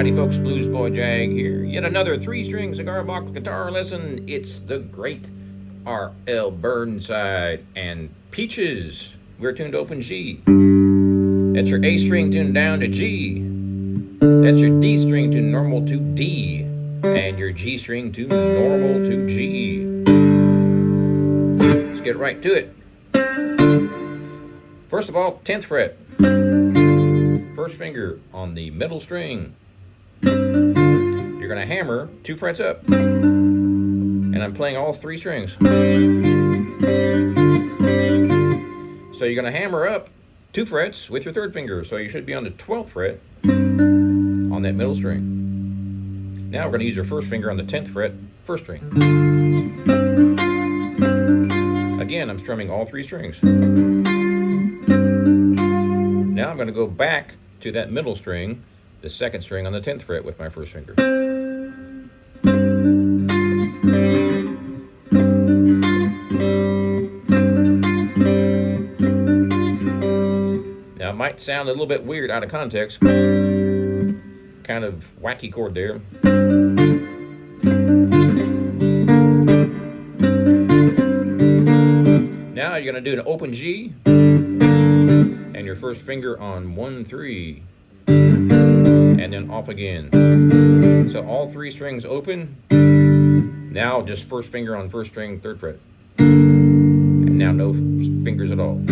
Howdy folks, Bluesboyjag here. Yet another 3-string cigar box guitar lesson. It's the great R.L. Burnside and Peaches. We're tuned to open G. That's your A string tuned down to G. That's your D string tuned normal to D. And your G string tuned normal to G. Let's get right to it. First of all, 10th fret. First finger on the middle string. You're going to hammer 2 frets up. And I'm playing all 3 strings. So you're going to hammer up 2 frets with your 3rd finger. So you should be on the 12th fret on that middle string. Now we're going to use your first finger on the 10th fret, 1st string. Again, I'm strumming all 3 strings. Now I'm going to go back to that middle string, the 2nd string on the 10th fret with my 1st finger. Now it might sound a little bit weird out of context, kind of wacky chord there. Now you're going to do an open G and your first finger on 1, 3, and then off again. So all 3 strings open. Now just first finger on 1st string, 3rd fret. And now no fingers at all.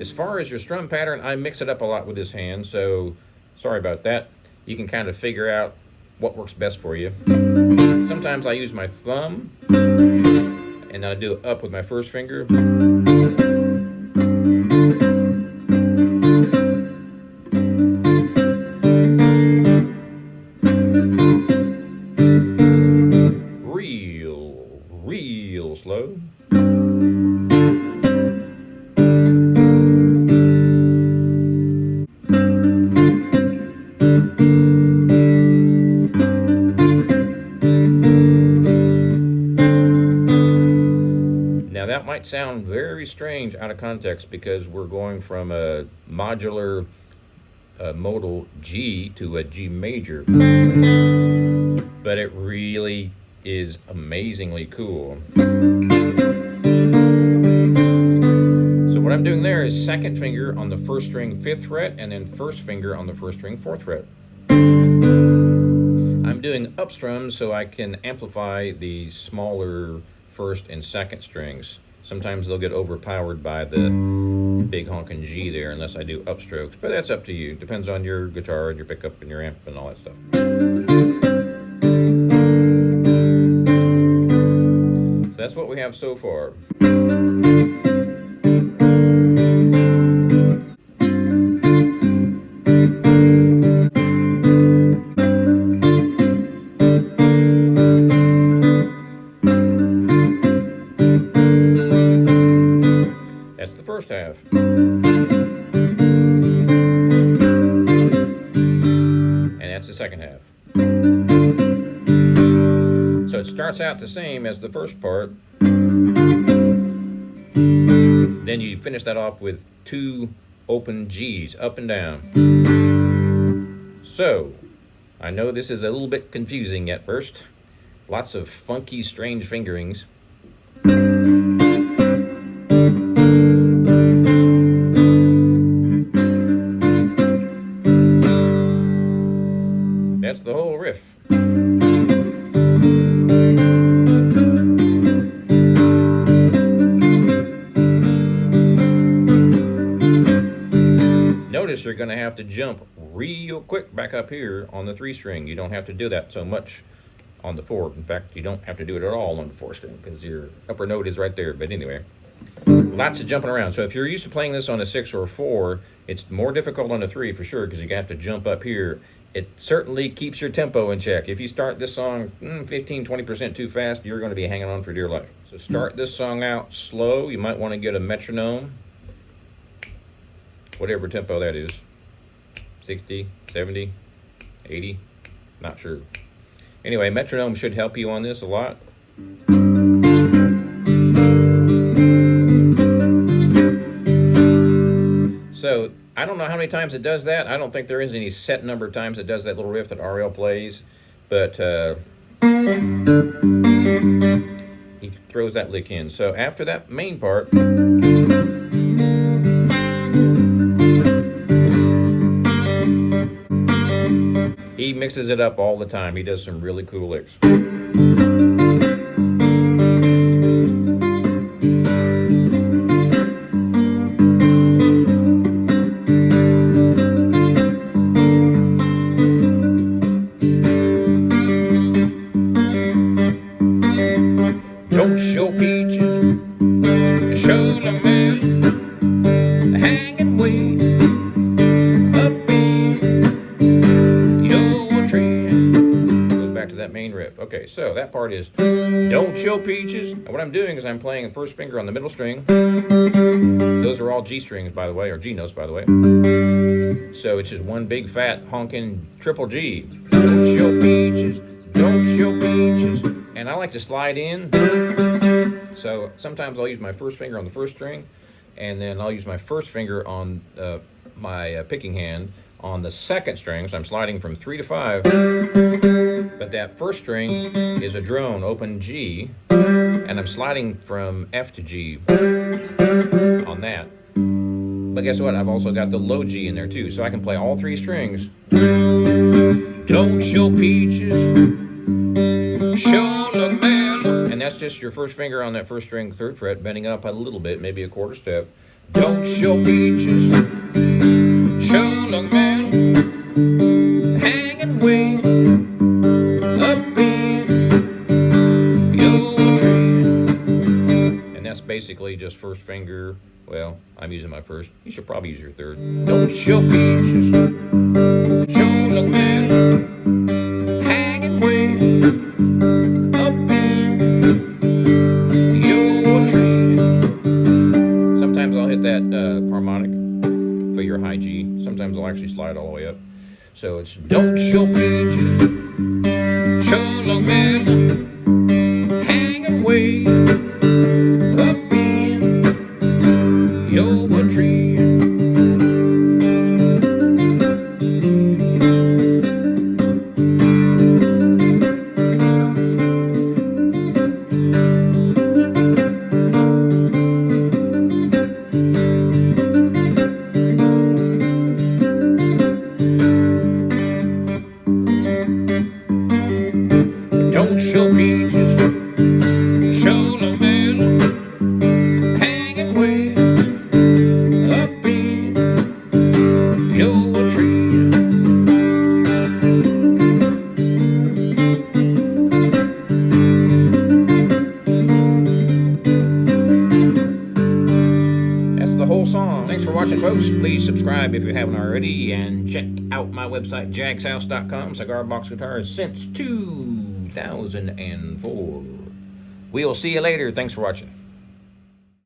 As far as your strum pattern, I mix it up a lot with this hand, so sorry about that. You can kind of figure out what works best for you. Sometimes I use my thumb, and then I do it up with my 1st finger. Real slow. Now that might sound very strange out of context because we're going from a modular modal G to a G major, but it really is amazingly cool. So what I'm doing there is 2nd finger on the 1st string, 5th fret, and then 1st finger on the 1st string, 4th fret. I'm doing up strums so I can amplify the smaller 1st and 2nd strings. Sometimes they'll get overpowered by the big honking G there unless I do upstrokes, but that's up to you. Depends on your guitar and your pickup and your amp and all that stuff. So that's what we have so far. That's the first half. And that's the second half. So it starts out the same as the first part. Then you finish that off with 2 open G's, up and down. So, I know this is a little bit confusing at first. Lots of funky, strange fingerings. That's the whole riff. Notice you're going to have to jump real quick back up here on the 3 string. You don't have to do that so much on the 4. In fact, you don't have to do it at all on the 4 string because your upper note is right there. But anyway, lots of jumping around. So if you're used to playing this on a 6 or a 4, it's more difficult on a 3 for sure because you have to jump up here. It certainly keeps your tempo in check. If you start this song 15-20% too fast, you're going to be hanging on for dear life. So start this song out slow. You might want to get a metronome, whatever tempo that is, 60, 70, 80, not sure. Anyway, metronome should help you on this a lot. I don't know how many times it does that. I don't think there is any set number of times it does that little riff that RL plays, but he throws that lick in. So after that main part, he mixes it up all the time. He does some really cool licks. Don't show peaches, show the man hanging way up in your tree. Goes back to that main riff. Okay, so that part is don't show peaches. And what I'm doing is I'm playing the first finger on the middle string. Those are all G strings, by the way, or G notes, by the way. So it's just one big fat honking triple G. Don't show peaches, don't show peaches. And I like to slide in. So sometimes I'll use my first finger on the first string, and then I'll use my first finger on my picking hand on the second string. So I'm sliding from 3 to 5. But that first string is a drone, open G, and I'm sliding from F to G on that. But guess what? I've also got the low G in there too, so I can play all 3 strings. Don't show peaches, show the man. And that's just your first finger on that first string, 3rd fret, bending up a little bit, maybe a quarter step. Don't show peaches, show the man hanging way up in your tree. And that's basically just first finger. Well, I'm using my first. You should probably use your 3rd. Don't show peaches, show the man hanging way up in your tree. Sometimes I'll hit that harmonic for your high G. Sometimes I'll actually slide all the way up. So it's don't show peaches, show the man hanging way up in your tree. Don't show peaches, show the man hanging way up in your tree. That's the whole song. Thanks for watching, folks. Please subscribe if you haven't already, and check out my website, jagshouse.com. Cigar box guitars since 2004. We'll see you later. Thanks for watching.